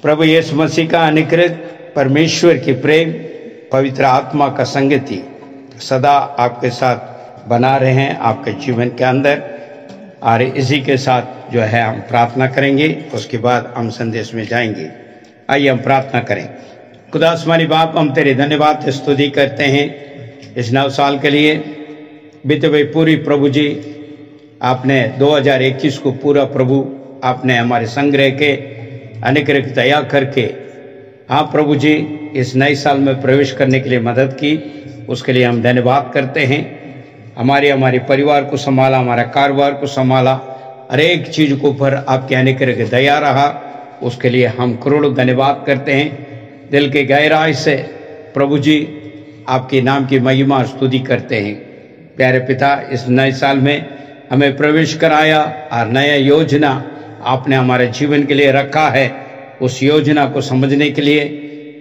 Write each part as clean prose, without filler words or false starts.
प्रभु यीशु मसीह का अनुग्रह, परमेश्वर की प्रेम, पवित्र आत्मा का संगति सदा आपके साथ बना रहे आपके जीवन के अंदर। और इसी के साथ जो है हम प्रार्थना करेंगे, उसके बाद हम संदेश में जाएंगे। आइए हम प्रार्थना करें। खुदा आसमानी बाप, हम तेरे धन्यवाद स्तुति करते हैं इस नव साल के लिए। बीते हुए पूरी प्रभु जी आपने 2021 को पूरा प्रभु आपने हमारे संग्रह के अनुग्रह की दया करके हाँ प्रभु जी इस नए साल में प्रवेश करने के लिए मदद की, उसके लिए हम धन्यवाद करते हैं। हमारे परिवार को संभाला, हमारा कारोबार को संभाला, हर एक चीज को ऊपर आपके अनुग्रह की दया रहा, उसके लिए हम करोड़ों धन्यवाद करते हैं। दिल के गहराई से प्रभु जी आपके नाम की महिमा स्तुति करते हैं। प्यारे पिता, इस नए साल में हमें प्रवेश कराया और नया योजना आपने हमारे जीवन के लिए रखा है। उस योजना को समझने के लिए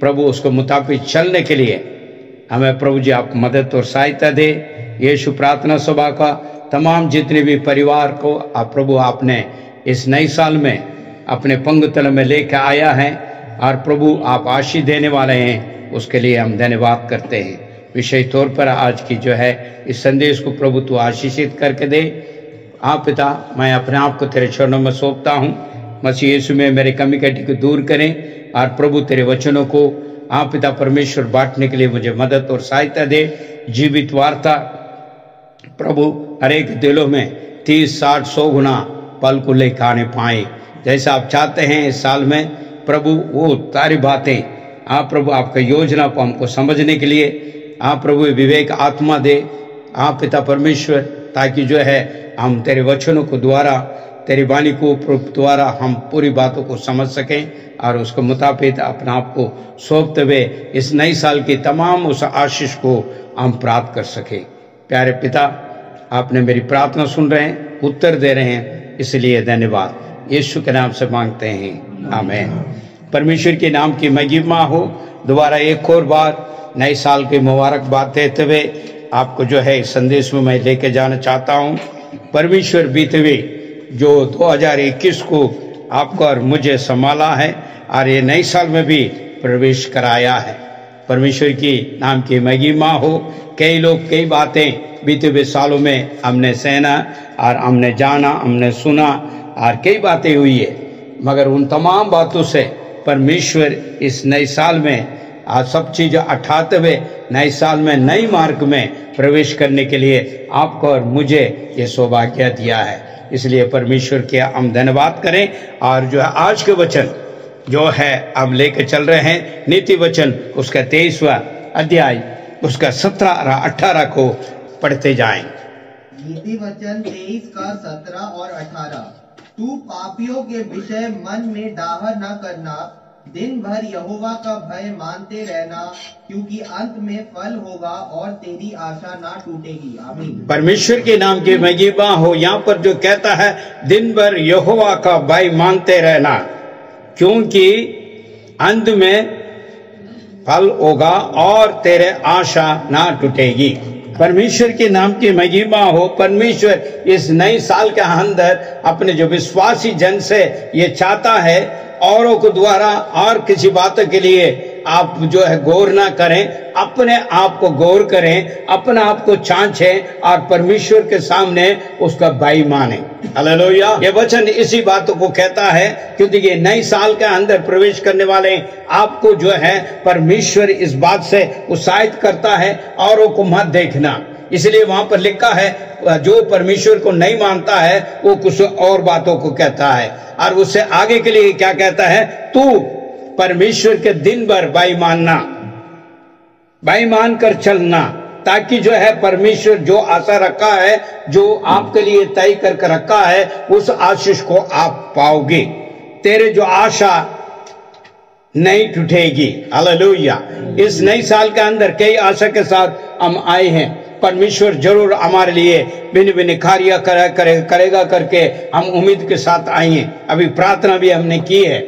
प्रभु, उसके मुताबिक चलने के लिए हमें प्रभु जी आप मदद और सहायता दे। यीशु प्रार्थना सभा का तमाम जितने भी परिवार को आप प्रभु आपने इस नए साल में अपने पंगतल में लेकर आया है और प्रभु आप आशीष देने वाले हैं, उसके लिए हम धन्यवाद करते हैं। विशेष तौर पर आज की जो है इस संदेश को प्रभु तू आशीषित करके दे। हाँ पिता, मैं अपने आप को तेरे चरणों में सौंपता हूँ। मसीह यीशु में मेरे कमी कटी को दूर करें और प्रभु तेरे वचनों को हाँ पिता परमेश्वर बांटने के लिए मुझे मदद और सहायता दे। जीवित वार्ता प्रभु हर एक दिलों में 30, 60, 100 गुना पल को लेकर आने पाए, जैसा आप चाहते हैं इस साल में प्रभु। वो सारी बातें हाँ प्रभु आपका योजना को हमको समझने के लिए हाँ प्रभु विवेक आत्मा दे हाँ पिता परमेश्वर, ताकि जो है हम तेरे वचनों को द्वारा, तेरी वाणी को द्वारा हम पूरी बातों को समझ सकें और उसके मुताबिक अपने आप को सौंपते हुए इस नए साल की तमाम उस आशीष को हम प्राप्त कर सके। प्यारे पिता, आपने मेरी प्रार्थना सुन रहे हैं, उत्तर दे रहे हैं, इसलिए धन्यवाद। यीशु के नाम से मांगते हैं, आमीन। परमेश्वर के नाम की महिमा हो। दोबारा एक और बार नए साल की मुबारकबाद देते हुए आपको जो है इस संदेश में मैं लेके जाना चाहता हूँ। परमेश्वर बीते हुए जो 2021 को आपको और मुझे संभाला है और ये नए साल में भी प्रवेश कराया है। परमेश्वर की नाम की महिमा हो। कई लोग कई बातें बीते हुए सालों में हमने सहना और हमने जाना, हमने सुना और कई बातें हुई है, मगर उन तमाम बातों से परमेश्वर इस नए साल में आज सब चीज उठाते हुए नए साल में नई मार्ग में प्रवेश करने के लिए आपको और मुझे ये सौभाग्य दिया है। इसलिए परमेश्वर के हम धन्यवाद करें। और जो है आज के वचन जो है हम लेके चल रहे हैं, नीति वचन उसका 23वां अध्याय उसका 17 और 18 को पढ़ते जाएं। नीति वचन 23 का 17 और 18। तू पापियों के विषय मन में डाह न करना, दिन भर यहोवा का भय मानते रहना, क्योंकि अंत में फल होगा और तेरी आशा ना टूटेगी। आमीन। परमेश्वर के नाम की महिमा हो। यहाँ पर जो कहता है दिन भर यहोवा का भय मानते रहना, क्योंकि अंत में फल होगा और तेरे आशा ना टूटेगी। परमेश्वर के नाम की महिमा हो। परमेश्वर इस नए साल के अंदर अपने जो विश्वासी जन से ये चाहता है, औरों को द्वारा और किसी बातों के लिए आप जो है गौर ना करें, अपने आप को गौर करें, अपने आप को जांचें और परमेश्वर के सामने उसका भाई माने। हालेलुया। ये वचन इसी बातों को कहता है, क्योंकि ये नए साल के अंदर प्रवेश करने वाले आपको जो है परमेश्वर इस बात से उत्साहित करता है, औरों को मत देखना। इसलिए वहां पर लिखा है जो परमेश्वर को नहीं मानता है वो कुछ और बातों को कहता है। और उससे आगे के लिए क्या कहता है, तू परमेश्वर के दिन भर भाई मानना, भाई मान कर चलना, ताकि जो है परमेश्वर जो आशा रखा है, जो आपके लिए तय करके रखा है, उस आशीष को आप पाओगे। तेरे जो आशा नहीं टूटेगी। हालेलुया। इस नए साल के अंदर कई आशा के साथ हम आए हैं। परमेश्वर जरूर हमारे लिए भिन्न भिन्न कार्य करेगा करके हम उम्मीद के साथ आए हैं। अभी प्रार्थना भी हमने की है।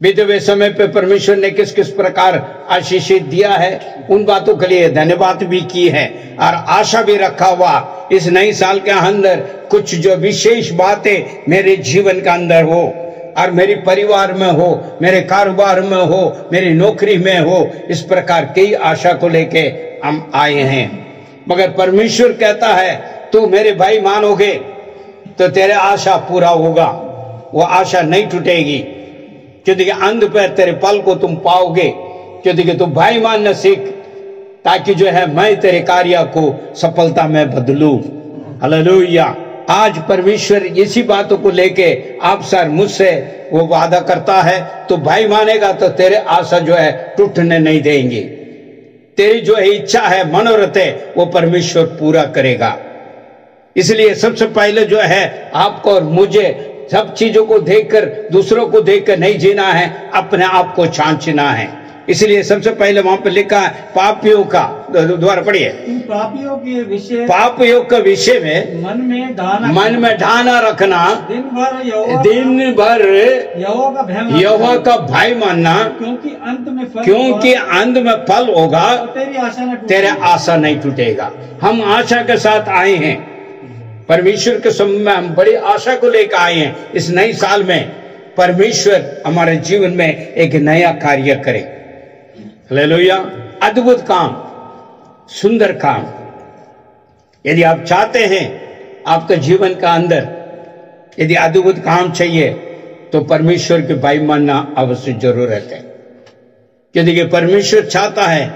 बीते हुए समय पे परमेश्वर ने किस किस प्रकार आशीषित दिया है, उन बातों के लिए धन्यवाद भी की है और आशा भी रखा हुआ इस नए साल के अंदर कुछ जो विशेष बातें मेरे जीवन के अंदर हो, और मेरी परिवार में हो, मेरे कारोबार में हो, मेरी नौकरी में हो, इस प्रकार कई आशा को लेके हम आए हैं। मगर परमेश्वर कहता है तू मेरे भाई मानोगे तो तेरे आशा पूरा होगा, वो आशा नहीं टूटेगी, क्योंकि अंत पर तेरे पल को तुम पाओगे, क्योंकि तू भाई मानना सीख, ताकि जो है मैं तेरे कार्य को सफलता में बदलूं। हालेलुया। आज परमेश्वर इसी बातों को लेके आप सर मुझसे वो वादा करता है, तो भाई मानेगा तो तेरे आशा जो है टूटने नहीं देंगे, तेरी जो है इच्छा है, मनोरथ है, वो परमेश्वर पूरा करेगा। इसलिए सबसे पहले जो है आपको और मुझे सब चीजों को देखकर, दूसरों को देखकर नहीं जीना है, अपने आप को छांचना है। इसलिए सबसे पहले वहां पर लिखा है पापियों का, दोबारा पढ़िए, पापियों के विषय, पापियों के विषय में मन में ढाना रखना, दिन भर यहोवा का भाई मानना, क्योंकि अंत में फल होगा, तेरे आशा नहीं टूटेगा। हम आशा के साथ आए हैं, परमेश्वर के समय में हम बड़ी आशा को लेकर आए हैं। इस नए साल में परमेश्वर हमारे जीवन में एक नया कार्य करे। हालेलुया। अद्भुत काम, सुंदर काम। यदि आप चाहते हैं आपके जीवन का अंदर यदि अद्भुत काम चाहिए, तो परमेश्वर के भाई मानना अवश्य जरूरत है, क्योंकि परमेश्वर चाहता है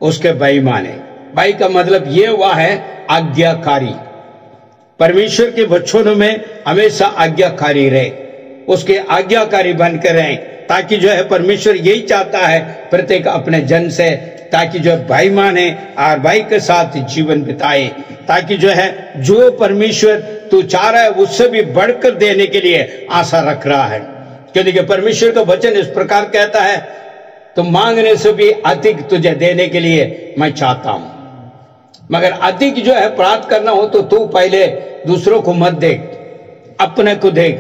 उसके भाई माने। भाई का मतलब ये हुआ है आज्ञाकारी। परमेश्वर के वचनों में हमेशा आज्ञाकारी रहे, उसके आज्ञाकारी बनकर रहें, ताकि जो है परमेश्वर यही चाहता है प्रत्येक अपने जन से, ताकि जो है भाई माने और भाई के साथ जीवन बिताए, ताकि जो है जो परमेश्वर तू चाह रहा है उससे भी बढ़कर देने के लिए आशा रख रहा है। क्योंकि परमेश्वर का वचन इस प्रकार कहता है, तो मांगने से भी अधिक तुझे देने के लिए मैं चाहता हूं। मगर अधिक जो है प्राप्त करना हो तो तू पहले दूसरों को मत देख, अपने को देख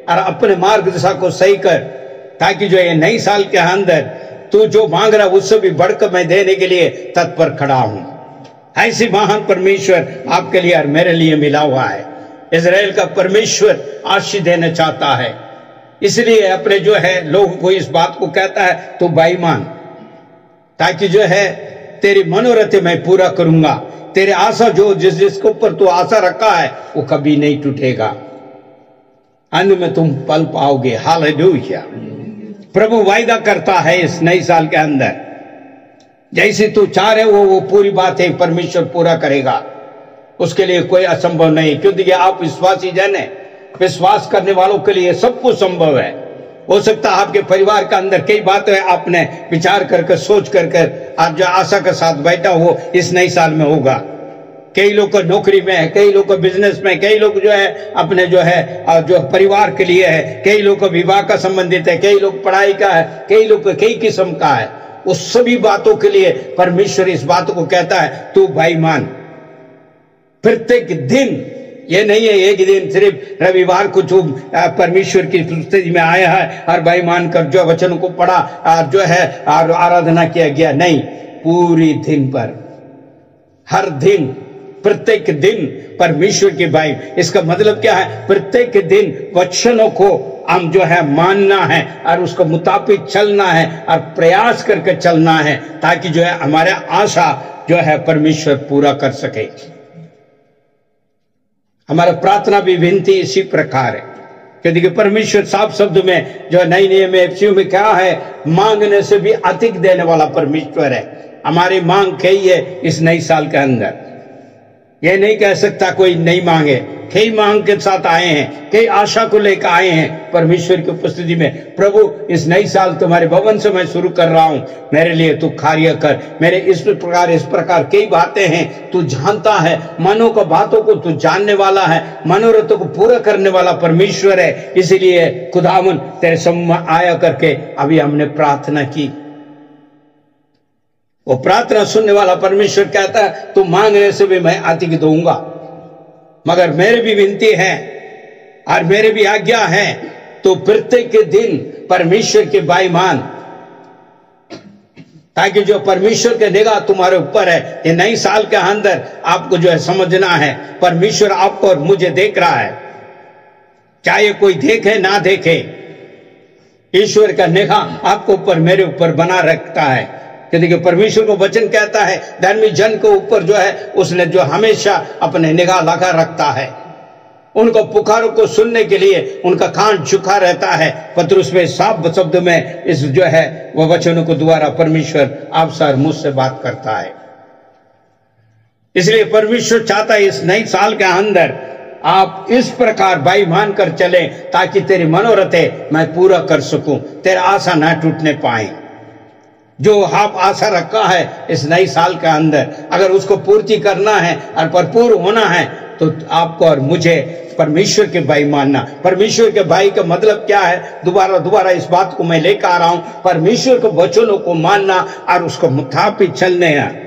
और अपने मार्ग दिशा को सही कर, ताकि जो ये नई साल के अंदर तू जो मांग रहा उससे भी बढ़कर मैं देने के लिए तत्पर खड़ा हूं। ऐसी महान परमेश्वर आपके लिए और मेरे लिए मिला हुआ है। इजराइल का परमेश्वर आशीष देना चाहता है, इसलिए अपने जो है लोगों को इस बात को कहता है तू भाई मान, ताकि जो है तेरी मनोरथ मैं पूरा करूंगा। तेरे आशा जो जिसके ऊपर तू आशा रखा है वो कभी नहीं टूटेगा, अंत में तुम पल पाओगे। हालेलुया। प्रभु वायदा करता है इस नए साल के अंदर जैसे तू चाह रहे वो पूरी बात है परमेश्वर पूरा करेगा, उसके लिए कोई असंभव नहीं, क्योंकि आप विश्वासी जन है। विश्वास करने वालों के लिए सब कुछ संभव है। हो सकता है आपके परिवार के अंदर कई बातें आपने विचार करके सोच कर आप जो आशा के साथ बैठा हो इस नए साल में होगा। कई लोग को नौकरी में है, कई लोग को बिजनेस में, कई लोग जो है अपने जो है जो परिवार के लिए है, कई लोग को विवाह का संबंधित है, कई लोग पढ़ाई का है, कई लोग को कई किस्म का है। उस सभी बातों के लिए परमेश्वर इस बात को कहता है तू भाई मान। प्रत्येक दिन, ये नहीं है एक दिन सिर्फ रविवार को जो परमेश्वर की स्तुति में आया है और भाई मानकर जो वचन को पढ़ा और जो है और आराधना किया गया, नहीं, पूरी दिन पर, हर दिन, प्रत्येक दिन परमेश्वर के भाई। इसका मतलब क्या है? प्रत्येक दिन वचनों को हम जो है मानना है और उसको मुताबिक चलना है और प्रयास करके चलना है, ताकि जो है हमारे आशा जो है परमेश्वर पूरा कर सके। हमारा प्रार्थना भी विनती इसी प्रकार है, क्योंकि परमेश्वर साफ शब्द में जो नई नियम में एफसीओ में क्या है, मांगने से भी अधिक देने वाला परमेश्वर है। हमारी मांग कई है इस नई साल के अंदर। ये नहीं कह सकता कोई नहीं मांगे, कई मांग के साथ आए हैं, कई आशा को लेकर आए हैं परमेश्वर की उपस्थिति में। प्रभु इस नई साल तुम्हारे भवन से मैं शुरू कर रहा हूं, मेरे लिए तू कार्य कर। मेरे इस प्रकार कई बातें हैं, तू जानता है, मनों को बातों को तू जानने वाला है, मनोरथों को पूरा करने वाला परमेश्वर है। इसीलिए खुदावन तेरे सम्मुख आया करके अभी हमने प्रार्थना की, वो प्रार्थना सुनने वाला परमेश्वर कहता है तू मांगने से भी मैं अधिक दूंगा। मगर मेरी भी विनती है और मेरी भी आज्ञा है, तो प्रत्येक दिन परमेश्वर के भाई मान, ताकि जो परमेश्वर के निगाह तुम्हारे ऊपर है। ये नई साल के अंदर आपको जो है समझना है, परमेश्वर आपको और मुझे देख रहा है। चाहे कोई देखे ना देखे, ईश्वर का निगाह आपको ऊपर, मेरे ऊपर बना रखता है। कि देखिए परमेश्वर को वचन कहता है धर्मी जन को ऊपर जो है उसने जो हमेशा अपने निगाह लगा रखता है, उनको पुकारों को सुनने के लिए उनका कान झुका रहता है। पतरस में साफ शब्द में इस जो है वह वचनों को द्वारा परमेश्वर आपसे और मुझसे बात करता है। इसलिए परमेश्वर चाहता है इस नई साल के अंदर आप इस प्रकार भाई मानकर चले ताकि तेरी मनोरथे मैं पूरा कर सकूं, तेरा आशा ना टूटने पाए। जो आप आशा रखा है इस नई साल के अंदर, अगर उसको पूर्ति करना है और भरपूर होना है तो आपको और मुझे परमेश्वर के भाई मानना। परमेश्वर के भाई का मतलब क्या है? दोबारा इस बात को मैं लेकर आ रहा हूं, परमेश्वर के वचनों को मानना और उसको मुताबिक चलने हैं,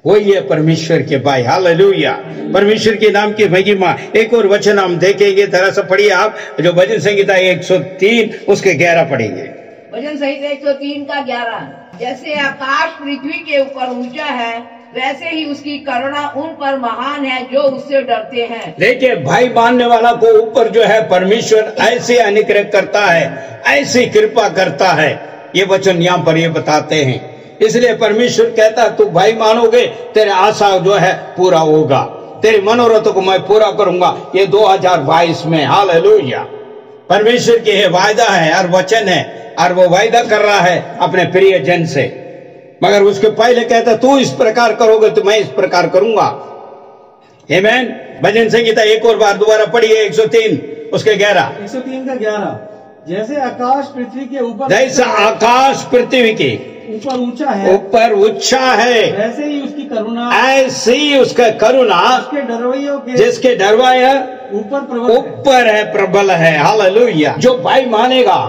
वही है परमेश्वर के भाई। हालेलुया, परमेश्वर के नाम की महिमा। एक और वचन हम देखेंगे, तरह से पढ़िए आप, जो भजन संहिता 103 उसके 11 पढ़ेंगे। भजन संहिता 103 का 11। जैसे आकाश पृथ्वी के ऊपर ऊंचा है, वैसे ही उसकी करुणा उन पर महान है जो उससे डरते हैं। देखिए भाई मानने वाला को ऊपर जो है परमेश्वर ऐसे अनुग्रह करता है, ऐसी कृपा करता है। ये वचन यहाँ पर ये बताते हैं। इसलिए परमेश्वर कहता है तू भाई मानोगे तेरे आशा जो है पूरा होगा, तेरे मनोरथों को मैं पूरा करूंगा। ये 2022 में। हालेलुया, परमेश्वर के ये वायदा है और वचन है, और वो वायदा कर रहा है अपने प्रिय जन से। मगर उसके पहले कहता तू इस प्रकार करोगे तो मैं इस प्रकार करूंगा। आमीन। भजन संहिता एक और बार दोबारा पढ़िए, 103 उसके 11। 103 का 11। जैसे आकाश पृथ्वी के ऊपर, जैसा आकाश पृथ्वी के ऊपर ऊंचा है, ऊपर ऊंचा है, वैसे ही उसकी करुणा, ऐसी ही उसका करुणा उसके डरवैयों के, जिसके डरवाया ऊपर है, प्रबल है। हालेलुया। जो भाई मानेगा,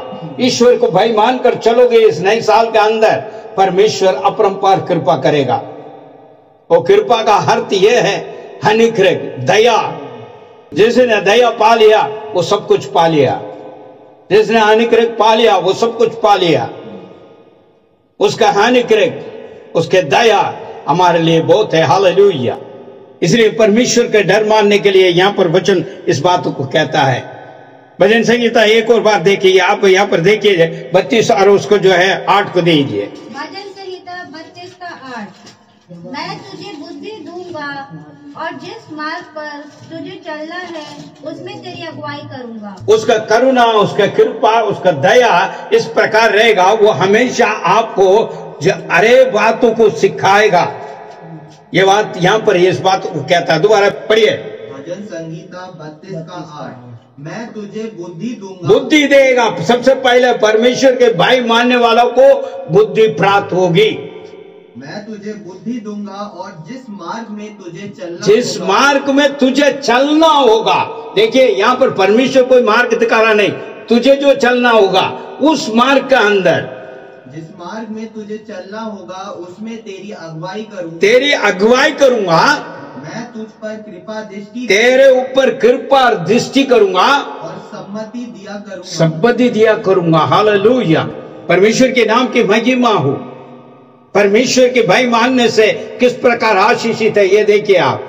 ईश्वर को भाई मानकर चलोगे इस नए साल के अंदर, परमेश्वर अपरंपार कृपा करेगा। वो कृपा का अर्थ यह है अनुग्रह, दया। जिसने दया पा लिया वो सब कुछ पा लिया, जिसने अनुग्रह पा लिया वो सब कुछ पा लिया। उसका अनुग्रह, उसके दया हमारे लिए बहुत है। हालेलुया। इसलिए परमेश्वर के डर मानने के लिए यहाँ पर वचन इस बात को कहता है। भजन संहिता एक और बार देखिए, आप यहाँ पर देखिए 32 और उसको जो है 8 को दीजिए। भजन संहिता 32 का 8। मैं तुझे बुद्धि दूंगा और जिस मार्ग पर तुझे चलना है उसमें तेरी अगुवाई करूंगा। उसका करुणा, उसका कृपा, उसका दया इस प्रकार रहेगा, वो हमेशा आपको अरे बातों को सिखाएगा। ये बात यहाँ पर इस बात को कहता है। दोबारा पढ़िए, भजन संहिता 32 का 8। मैं तुझे बुद्धि दूंगा, बुद्धि देगा। सबसे पहले परमेश्वर के भाई मानने वालों को बुद्धि प्राप्त होगी। मैं तुझे बुद्धि दूंगा और जिस मार्ग में तुझे चलना होगा। देखिए यहाँ पर परमेश्वर कोई मार्ग दिखा रहा नहीं, तुझे जो चलना होगा उस मार्ग के अंदर, जिस मार्ग में तुझे चलना होगा उसमें तेरी अगुवाई करूंगा। मैं तुझ पर कृपा दृष्टि, तेरे ऊपर कृपा और दृष्टि करूंगा और सम्मति दिया करूंगा। हालेलुया, परमेश्वर के नाम की महिमा हो। परमेश्वर के भाई मानने से किस प्रकार आशीषित है ये देखिए आप।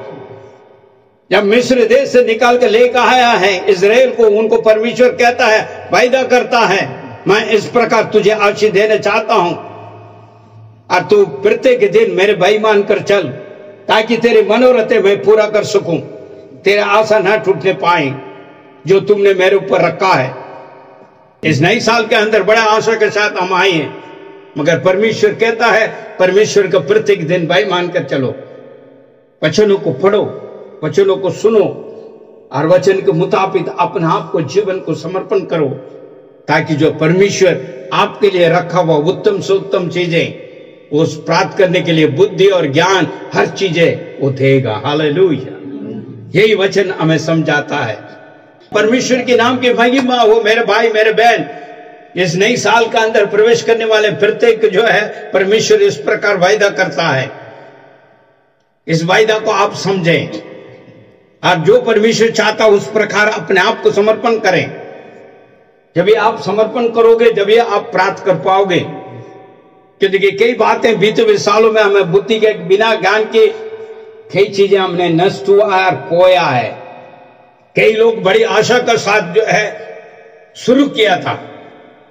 जब मिस्र देश से निकाल कर लेकर आया है इजराइल को, उनको परमेश्वर कहता है, वायदा करता है, मैं इस प्रकार तुझे आशीष देना चाहता हूं और तू प्रत्येक दिन मेरे भाई मानकर चल ताकि तेरे मनोरथ मैं पूरा कर सकूं, तेरा आशा ना टूटने पाए जो तुमने मेरे ऊपर रखा है। इस नई साल के अंदर बड़ा आशा के साथ हम आए हैं, मगर परमेश्वर कहता है, परमेश्वर का प्रत्येक दिन भाई मानकर चलो, वचनों को पढ़ो, वचनों को सुनो और वचन के मुताबिक अपने आप को, जीवन को समर्पण करो, ताकि जो परमेश्वर आपके लिए रखा हुआ उत्तम से उत्तम चीजें उस प्राप्त करने के लिए बुद्धि और ज्ञान हर चीजें वो देगा। हालेलुया, यही वचन हमें समझाता है। परमेश्वर के नाम की महिमा हो। मेरे भाई मेरे बहन, इस नई साल का अंदर प्रवेश करने वाले प्रत्येक जो है परमेश्वर इस प्रकार वायदा करता है। इस वायदा को आप समझें और जो परमेश्वर चाहता उस प्रकार अपने आप को समर्पण करें। जब ये आप समर्पण करोगे, जब ये आप प्राप्त कर पाओगे। क्योंकि कई बातें बीते हुए सालों में हमें बुद्धि के बिना ज्ञान के कई चीजें हमने नष्ट हुआ और खोया है। कई लोग बड़ी आशा का साथ जो है शुरू किया था,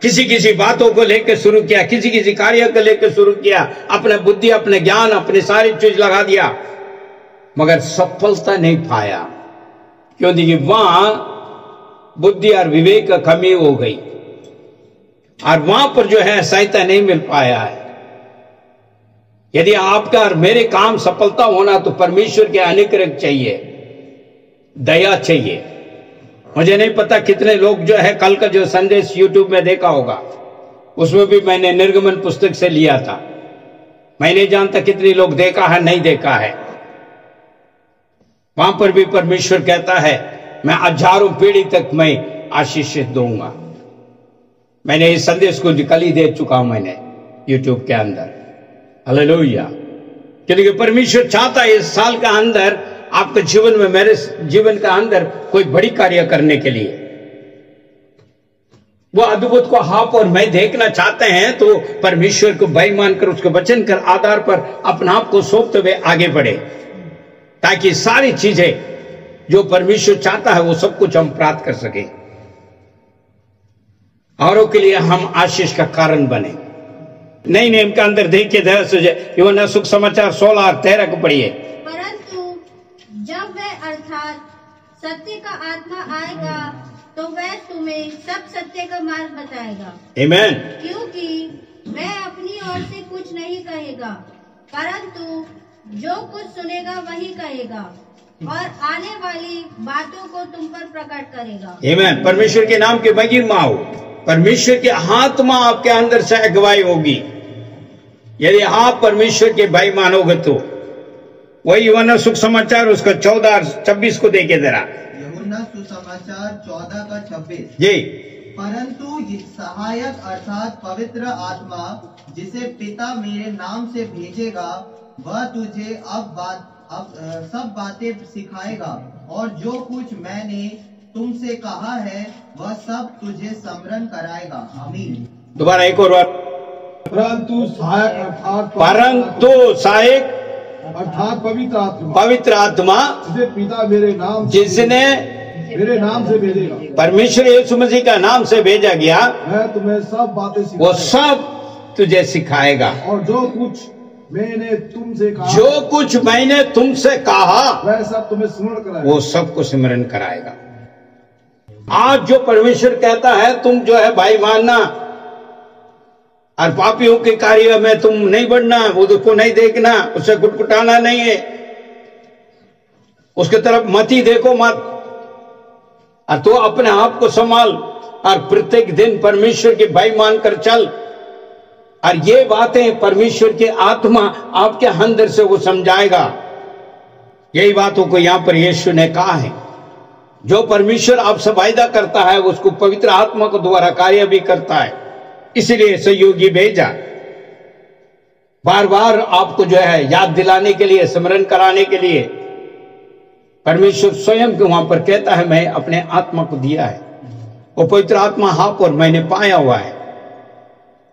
किसी किसी बातों को लेकर शुरू किया, किसी किसी कार्य को लेकर शुरू किया, अपने बुद्धि, अपने ज्ञान, अपनी सारी चीज लगा दिया, मगर सफलता नहीं पाया। क्यों? देखिए, वहां बुद्धि और विवेक का कमी हो गई और वहां पर जो है सहायता नहीं मिल पाया है। यदि आपका और मेरे काम सफलता होना तो परमेश्वर के अनुग्रह चाहिए, दया चाहिए। मुझे नहीं पता कितने लोग जो है, कल का जो संदेश यूट्यूब में देखा होगा, उसमें भी मैंने निर्गमन पुस्तक से लिया था। मैं नहीं जानता कितने लोग देखा है, नहीं देखा है। वहां पर भी परमेश्वर कहता है, मैं हजारों पीढ़ी तक मैं आशीषित दूंगा। मैंने इस संदेश को कल ही दे चुका हूं मैंने यूट्यूब के अंदर। हालेलुया। क्योंकि परमेश्वर चाहता है इस साल का अंदर आपके जीवन में, मेरे जीवन का अंदर कोई बड़ी कार्य करने के लिए वो अद्भुत को आप और मैं देखना चाहते हैं, तो परमेश्वर को भय मानकर उसके वचन के आधार पर अपने आप को सौंपते हुए आगे बढ़े, ताकि सारी चीजें जो परमेश्वर चाहता है वो सब कुछ हम प्राप्त कर सके, औरों के लिए हम आशीष का कारण बने। नई नेम का अंदर देखिए, यूहन्ना सुख समाचार 16 और 13 को पढ़िए। परंतु जब वह अर्थात सत्य का आत्मा आएगा तो वह तुम्हें सब सत्य का मार्ग बताएगा। आमीन। क्योंकि वह अपनी ओर से कुछ नहीं कहेगा, परंतु जो कुछ सुनेगा वही कहेगा और आने वाली बातों को तुम पर प्रकट करेगा। आमीन। परमेश्वर के नाम की महिमा हो। परमेश्वर के आत्मा आपके अंदर से अगुवाई होगी यदि आप परमेश्वर के भाई मानोगे तो। वही यूहन्ना सुख समाचार उसका 14 और 26 को देखे जरा। यूहन्ना सुसमाचार 14 का 26 जी। परंतु सहायक अर्थात पवित्र आत्मा जिसे पिता मेरे नाम से भेजेगा, वह तुझे अब सब बातें सिखाएगा और जो कुछ मैंने तुमसे कहा है वह सब तुझे स्मरण कराएगा। आमीन। दोबारा एक और बार। परंतु सहायक अर्थात पवित्र आत्मा जिसने मेरे नाम से भेजेगा, परमेश्वर यीशु मसीह का नाम से भेजा गया, मैं तुम्हें सब बातें वो सब तुझे सिखाएगा और जो कुछ मैंने तुमसे कहा वह सब तुम्हें स्मरण कराएगा, वो सबको स्मरण कराएगा। आज जो परमेश्वर कहता है तुम जो है भाई मानना और पापियों के कार्य में तुम नहीं बढ़ना, उसको नहीं देखना, उसे कुटकुटाना नहीं है, उसके तरफ मत ही देखो मत, और तो अपने आप को संभाल और प्रत्येक दिन परमेश्वर के भाई मानकर चल। और ये बातें परमेश्वर के आत्मा आपके अंदर से वो समझाएगा। यही बातों को यहां पर यीशु ने कहा है। जो परमेश्वर आपसे वायदा करता है उसको पवित्र आत्मा को द्वारा कार्य भी करता है, इसलिए सहयोगी भेजा बार बार आपको जो है याद दिलाने के लिए, स्मरण कराने के लिए। परमेश्वर स्वयं के वहां पर कहता है मैं अपने आत्मा को दिया है, वो पवित्र आत्मा आप और मैंने पाया हुआ है,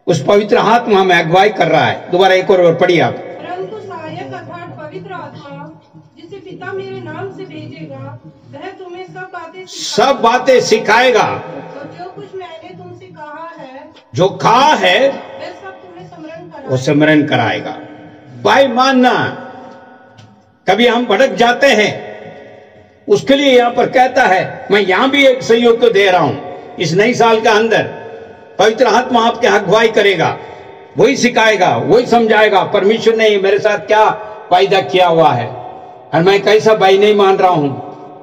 उस पवित्र आत्मा में अगुवाई कर रहा है। दोबारा एक और पढ़िए आप। परंतु सहायक अर्थात पवित्र आत्मा जिसे पिता मेरे नाम से भेजेगा, वह तुम्हें सब बातें सिखाएगा। तो जो कुछ मैंने तुमसे कहा है, जो कहा है वह सब तुम्हें वो स्मरण कराएगा। भाई मानना, कभी हम भटक जाते हैं, उसके लिए यहां पर कहता है मैं यहां भी एक सहयोग को दे रहा हूं। इस नई साल का अंदर पवित्र आत्मा आपके अगुवाई करेगा, वही सिखाएगा, वही समझाएगा परमेश्वर ने मेरे साथ क्या वायदा किया हुआ है और मैं कैसा भाई नहीं मान रहा हूं,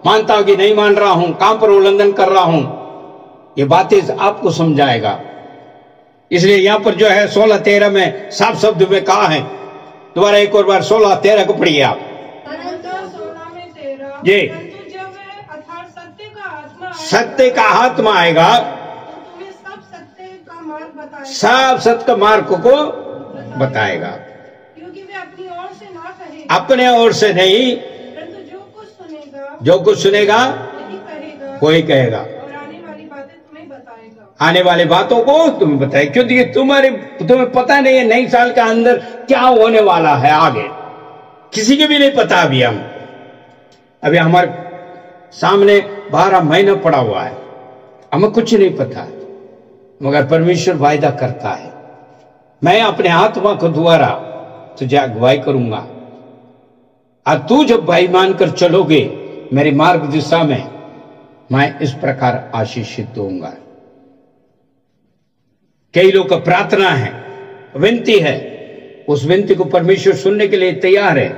मानता हूं कि नहीं मान रहा हूं, कहां पर उल्लंघन कर रहा हूं, ये बातें आपको समझाएगा। इसलिए यहां पर जो है 16-13 में साफ शब्द में कहा है। दोबारा एक और बार 16-13 को पढ़िए आप। जी। सत्य का आत्मा आएगा, सब सत्य का मार्ग को बताएगा, क्योंकि वे अपनी ओर से ना कहेगा, अपने ओर से नहीं, परंतु जो कुछ सुनेगा वही कहेगा और आने वाली बातें तुम्हें बताएगा, आने वाली बातों को तुम्हें बताएगा। क्योंकि तुम्हें पता नहीं है नई साल के अंदर क्या होने वाला है, आगे किसी के भी नहीं पता। अभी हमारे सामने 12 महीना पड़ा हुआ है, हमें कुछ नहीं पता, मगर परमेश्वर वायदा करता है, मैं अपने आत्मा को द्वारा तुझे अगुवाई करूंगा और तू जब भाई मानकर चलोगे मेरी मार्ग दिशा में, मैं इस प्रकार आशीषित दूंगा। कई लोग का प्रार्थना है, विनती है, उस विनती को परमेश्वर सुनने के लिए तैयार है,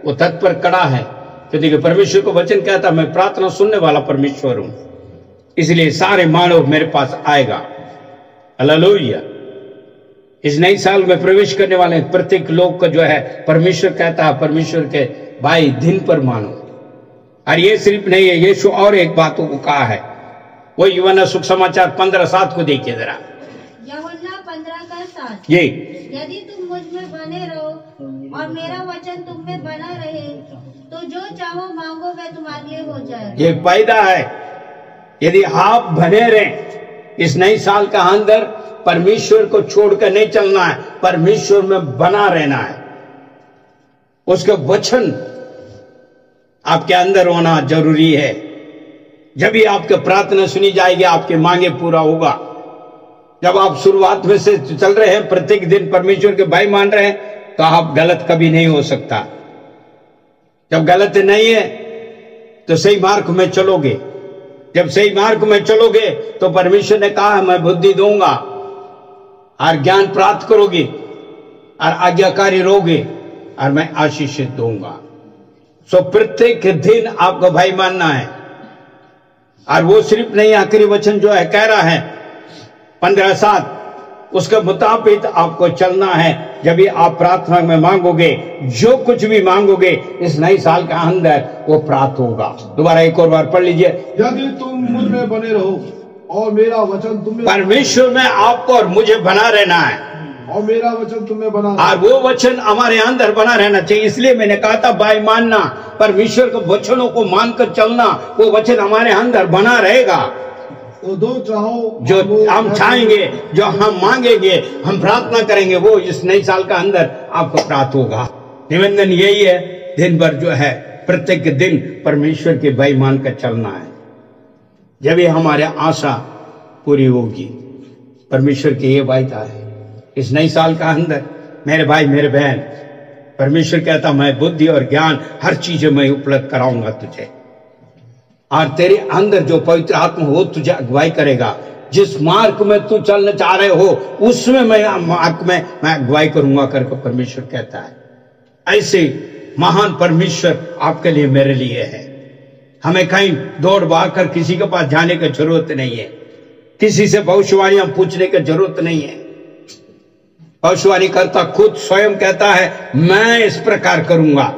वो तत्पर खड़ा है, तो देखिए परमेश्वर को वचन कहता मैं प्रार्थना सुनने वाला परमेश्वर हूं, इसलिए सारे मानव मेरे पास आएगा। हालेलुया। इस नई साल में प्रवेश करने वाले प्रत्येक लोग का जो है परमेश्वर कहता है, परमेश्वर के भाई दिन पर मानो। और ये सिर्फ नहीं है, यीशु और एक बातों को कहा है, वो यूहन्ना सुख समाचार 15:7 को देखिए जरा। यूहन्ना 15:7 ये यदि तुम मुझ में बने रहो और मेरा वचन तुम में बना रहे तो जो चाहो मांगो वह तुम्हारे लिए हो जाए। ये फायदा है, यदि आप बने रहें इस नई साल का अंदर, परमेश्वर को छोड़कर नहीं चलना है, परमेश्वर में बना रहना है, उसका वचन आपके अंदर होना जरूरी है। जब भी आपकी प्रार्थना सुनी जाएगी, आपके मांगे पूरा होगा। जब आप शुरुआत में से चल रहे हैं, प्रत्येक दिन परमेश्वर के भाई मान रहे हैं, तो आप गलत कभी नहीं हो सकता। जब गलत नहीं है तो सही मार्ग में चलोगे, जब सही मार्ग में चलोगे तो परमेश्वर ने कहा मैं बुद्धि दूंगा और ज्ञान प्राप्त करोगे और आज्ञाकारी रहोगे और मैं आशीषित दूंगा। सो प्रत्येक दिन आपका भाई मानना है, और वो सिर्फ नहीं, आखिरी वचन जो है कह रहा है 15:7, उसके मुताबिक आपको चलना है। जब भी आप प्रार्थना में मांगोगे, जो कुछ भी मांगोगे इस नई साल का अंदर, वो प्राप्त होगा। दोबारा एक और बार पढ़ लीजिए। यदि तुम मुझ में बने रहो और मेरा वचन तुम में, परमेश्वर में आपको और मुझे बना रहना है, और मेरा वचन तुम्हें बना, और वो वचन हमारे अंदर बना रहना चाहिए। इसलिए मैंने कहा था भाई मानना, परमेश्वर के वचनों को मानकर चलना, वो वचन हमारे अंदर बना रहेगा। तो दो चाहो जो हम चाहेंगे, जो हम मांगेंगे, हम प्रार्थना करेंगे, वो इस नई साल का अंदर आपको प्राप्त होगा। निवेदन यही है, दिन भर जो है प्रत्येक दिन परमेश्वर के भाई मानकर चलना है, जब ये हमारे आशा पूरी होगी। परमेश्वर की ये वायदा है इस नई साल का अंदर, मेरे भाई मेरे बहन, परमेश्वर कहता मैं बुद्धि और ज्ञान हर चीज मैं उपलब्ध कराऊंगा तुझे, और तेरे अंदर जो पवित्र आत्मा हो तुझे अगुवाई करेगा। जिस मार्ग में तू चलना चाह रहे हो उसमें मैं मार्ग में मैं अगुवाई करूंगा करके परमेश्वर कहता है। ऐसे महान परमेश्वर आपके लिए मेरे लिए है। हमें कहीं दौड़ भाग कर किसी के पास जाने की जरूरत नहीं है, किसी से भविष्यवाणियां पूछने की जरूरत नहीं है। भविष्यवाणी करता खुद स्वयं कहता है मैं इस प्रकार करूंगा।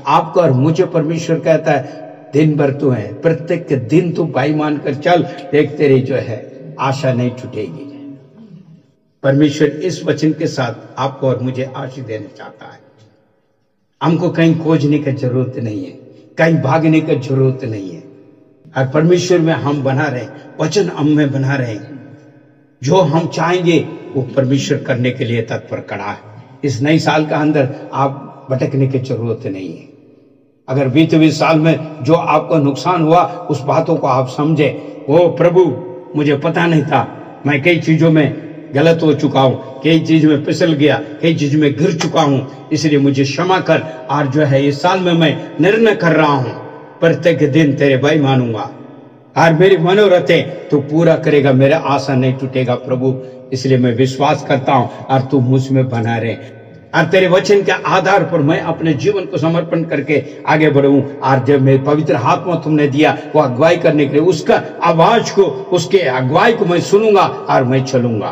आपको और मुझे परमेश्वर कहता है दिन भर तू है, प्रत्येक दिन तू भाई मानकर चल, देख तेरी जो है आशा नहीं छूटेगी। परमेश्वर इस वचन के साथ आपको और मुझे आशीष देना चाहता है। हमको कहीं खोजने की जरूरत नहीं है, कहीं भागने की जरूरत नहीं है, और परमेश्वर में हम बना रहे, वचन हम में बना रहे, जो हम चाहेंगे वो परमेश्वर करने के लिए तत्पर खड़ा है। इस नई साल का अंदर आप भटकने की जरूरत नहीं है। अगर बीते हुए साल में जो आपको नुकसान हुआ उस बातों को आप समझे, ओ प्रभु मुझे पता नहीं था, मैं कई चीजों में गलत हो चुका हूं, कई चीज में फिसल गया, कई चीज में गिर चुका हूं, इसलिए मुझे क्षमा कर। और जो है इस साल में मैं निर्णय कर रहा हूं प्रत्येक दिन तेरे भाई मानूंगा, और मेरी मनोरथें तू पूरा करेगा, मेरा आशा नहीं टूटेगा प्रभु। इसलिए मैं विश्वास करता हूं और तू मुझ में बना रहे, और तेरे वचन के आधार पर मैं अपने जीवन को समर्पण करके आगे बढ़ूं। और जब मेरे पवित्र आत्मा तुमने दिया वो अगुवाई करने के लिए, उसका आवाज को, उसके अगुवाई को मैं सुनूंगा और मैं चलूंगा,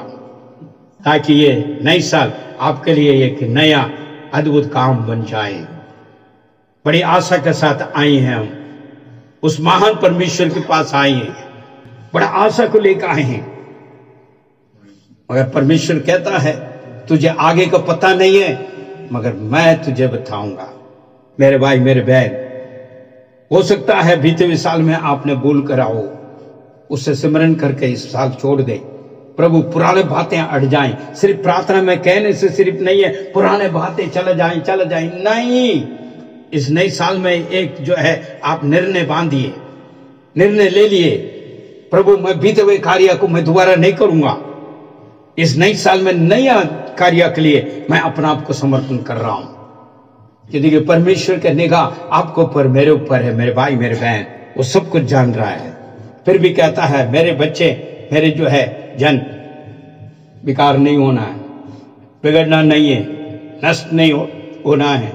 ताकि ये नई साल आपके लिए एक नया अद्भुत काम बन जाए। बड़ी आशा के साथ आए हैं हम, उस महान परमेश्वर के पास आए हैं, बड़ा आशा को लेकर आए हैं। मगर परमेश्वर कहता है तुझे आगे का पता नहीं है, मगर मैं तुझे बताऊंगा। मेरे भाई मेरे बहन, हो सकता है बीते हुए साल में आपने भूल कर आओ, उससे सिमरन करके इस साल छोड़ दे। प्रभु पुराने बातें अट जाएं, सिर्फ प्रार्थना में कहने से सिर्फ नहीं है पुराने बातें चले जाएं नहीं। इस नए साल में एक जो है आप निर्णय बांधिए, निर्णय ले लिए, प्रभु मैं बीते हुए कार्य को मैं दोबारा नहीं करूंगा, इस नई साल में नया कार्य के लिए मैं अपना आप को समर्पण कर रहा हूं। क्योंकि परमेश्वर का निगाह आपके ऊपर, मेरे ऊपर है, मेरे भाई मेरे बहन, वो सब कुछ जान रहा है। फिर भी कहता है मेरे बच्चे, मेरे जो है जन, बेकार नहीं होना है, बिगड़ना नहीं है, नष्ट नहीं होना है,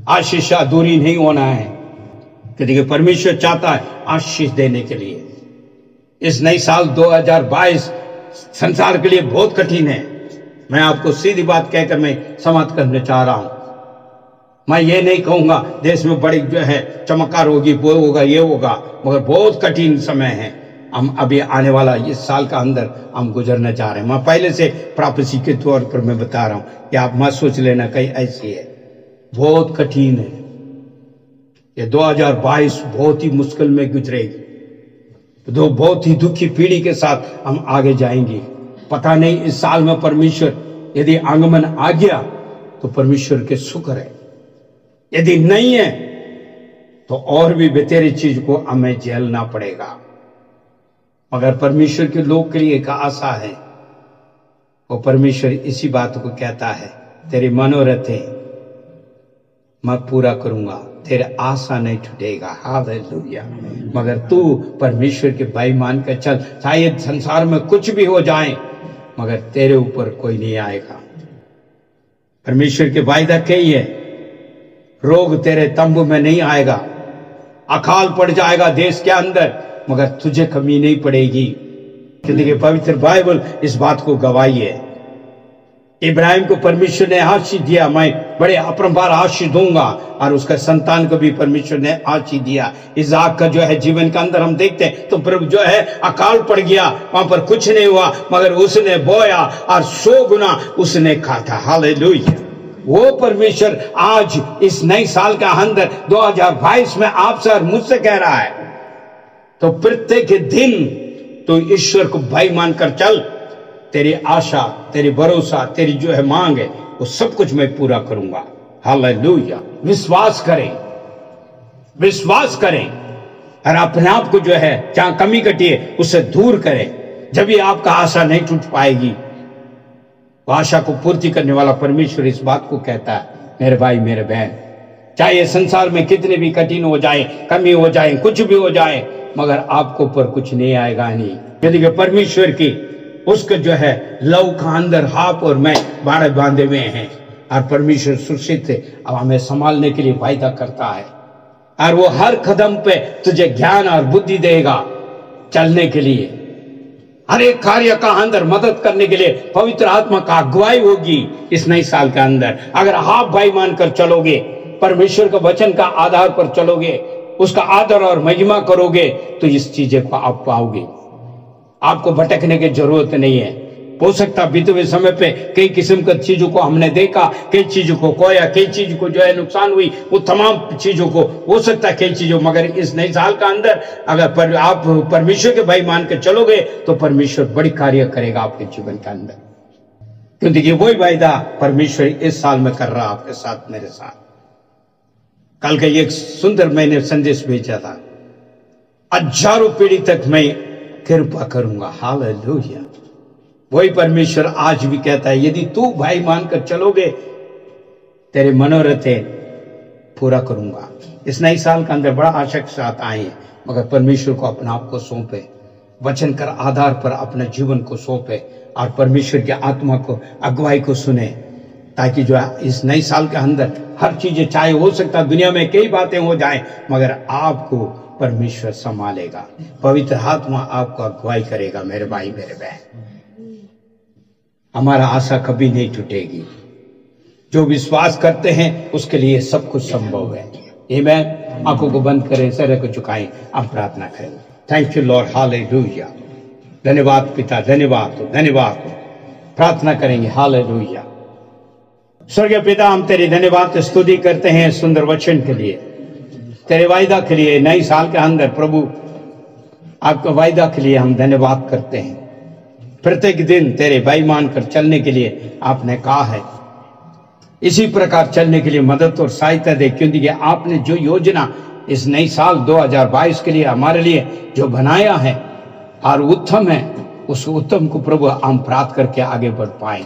आशीष अधूरी नहीं होना है। क्योंकि परमेश्वर चाहता है आशीष देने के लिए। इस नई साल 2022 संसार के लिए बहुत कठिन है। मैं आपको सीधी बात कहकर मैं समाप्त करना चाह रहा हूं। मैं ये नहीं कहूंगा देश में बड़ी जो है चमत्कार होगी, वो होगा, ये होगा, मगर बहुत कठिन समय है। हम अभी आने वाला इस साल का अंदर हम गुजरना चाह रहे हैं। मैं पहले से प्राप्ति के तौर पर मैं बता रहा हूं कि आप मत सोच लेना कहीं ऐसी है, बहुत कठिन है। ये 2022 बहुत ही मुश्किल में गुजरेगी, तो बहुत ही दुखी पीढ़ी के साथ हम आगे जाएंगे। पता नहीं इस साल में परमेश्वर यदि आगमन आ गया तो परमेश्वर के शुक्र है, यदि नहीं है तो और भी बेहतरी चीज को हमें झेलना पड़ेगा। मगर परमेश्वर के लोग के लिए एक आशा है, वो परमेश्वर इसी बात को कहता है, तेरी मनोरथ मैं पूरा करूंगा, तेरे आशा नहीं छूटेगा। हालेलुया। मगर तू परमेश्वर के भाई मान कर चल, शायद संसार में कुछ भी हो जाए मगर तेरे ऊपर कोई नहीं आएगा। परमेश्वर के वायदा कही है, रोग तेरे तंबू में नहीं आएगा, अकाल पड़ जाएगा देश के अंदर मगर तुझे कमी नहीं पड़ेगी। क्योंकि पवित्र बाइबल इस बात को गवाही है। इब्राहिम को परमेश्वर ने आशीष दिया, मैं बड़े अपरंपार आशीष दूंगा, और उसका संतान को भी परमेश्वर ने आशीष दिया। इसाक का जो है जीवन के अंदर हम देखते हैं तो प्रभु जो है अकाल पड़ गया, वहां पर कुछ नहीं हुआ मगर उसने बोया और 100 गुना उसने खाता। हालेलुया। वो परमेश्वर आज इस नई साल का अंदर 2022 में आपसे और मुझसे कह रहा है, तो प्रत्येक दिन तो ईश्वर को भाई मानकर चल, तेरी आशा, तेरी भरोसा, तेरी जो है मांग है, वो सब कुछ मैं पूरा करूंगा। हालेलुया। विश्वास करें, विश्वास करें, और अपने आप को जो है जहां कमी घटी है उससे दूर करें। जब भी आपका आशा नहीं टूट पाएगी, वो आशा को पूर्ति करने वाला परमेश्वर इस बात को कहता है, मेरे भाई मेरे बहन, चाहे संसार में कितने भी कठिन हो जाए, कमी हो जाए, कुछ भी हो जाए, मगर आपको ऊपर कुछ नहीं आएगा। नहीं, यदि परमेश्वर की उसके जो है लव का अंदर हाथ और मैं बाड़े बांधे हुए हैं, और परमेश्वर सुरक्षित से अब हमें संभालने के लिए वायदा करता है, और वो हर कदम पे तुझे ज्ञान और बुद्धि देगा चलने के लिए। हर एक कार्य का अंदर मदद करने के लिए पवित्र आत्मा का अगुवाई होगी इस नई साल के अंदर। अगर आप भाई मानकर चलोगे, परमेश्वर के वचन का आधार पर चलोगे, उसका आदर और महिमा करोगे, तो इस चीजें को आप पाओगे। आपको भटकने की जरूरत नहीं है। हो सकता बीते हुए समय पे कई किस्म की चीजों को हमने देखा, कई चीजों को खोया, कई चीज को जो है नुकसान हुई, वो तमाम चीजों को हो सकता है कई चीजों, मगर इस नए साल का अंदर अगर आप परमेश्वर के भाई मान के चलोगे तो परमेश्वर बड़ी कार्य करेगा आपके जीवन के अंदर। क्योंकि ये वही वायदा परमेश्वर इस साल में कर रहा आपके साथ, मेरे साथ। कल का एक सुंदर मैंने संदेश भेजा था, हजारों पीढ़ी तक मैं कृपा करूंगा। हालेलुया। वही परमेश्वर आज भी कहता है, यदि तू भाई मानकर चलोगे, तेरे मनोरथ पूरा करूंगा। इस नई साल के अंदर बड़ा आशा के साथ आए हैं, मगर परमेश्वर को अपना आप को सौंपे, वचन कर आधार पर अपने जीवन को सौंपे, और परमेश्वर की आत्मा को अगुवाई को सुने, ताकि जो है इस नई साल के अंदर हर चीजें, चाहे हो सकता दुनिया में कई बातें हो जाए, मगर आपको परमेश्वर संभालेगा, पवित्र आत्मा आपको अगुवाई करेगा। मेरे भाई मेरे बहन, हमारा आशा कभी नहीं टूटेगी। जो विश्वास करते हैं उसके लिए सब कुछ संभव है। आमीन। आंखों को बंद करें, सर को झुकाएं, आप प्रार्थना करें। Thank you Lord. हालेलुया। धन्यवाद पिता, धन्यवाद, धन्यवाद। प्रार्थना करेंगे। हालेलुया। स्वर्गीय पिता, हम तेरी धन्यवाद स्तुति करते हैं सुंदर वचन के लिए, तेरे वायदा के लिए। नई साल के अंदर प्रभु आपके वायदा के लिए हम धन्यवाद करते हैं। प्रत्येक दिन तेरे भाई मानकर चलने के लिए आपने कहा है, इसी प्रकार चलने के लिए मदद और सहायता दे, क्योंकि आपने जो योजना इस नई साल 2022 के लिए हमारे लिए जो बनाया है और उत्तम है, उस उत्तम को प्रभु हम प्राप्त करके आगे बढ़ पाए।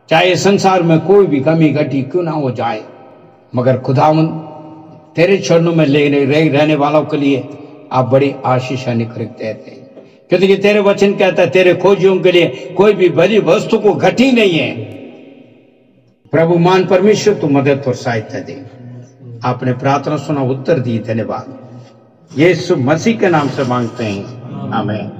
चाहे संसार में कोई भी कमी घटी क्यों ना हो जाए, मगर खुदावन तेरे चरणों में रहने वालों के लिए आप बड़ी आशीष देते हैं, क्योंकि तेरे वचन कहता है तेरे खोजियों के लिए कोई भी बड़ी वस्तु को घटी नहीं है। प्रभु मान परमेश्वर तू मदद और सहायता दे। आपने प्रार्थना सुना, उत्तर दी, धन्यवाद। यीशु मसीह के नाम से मांगते हैं, आमीन।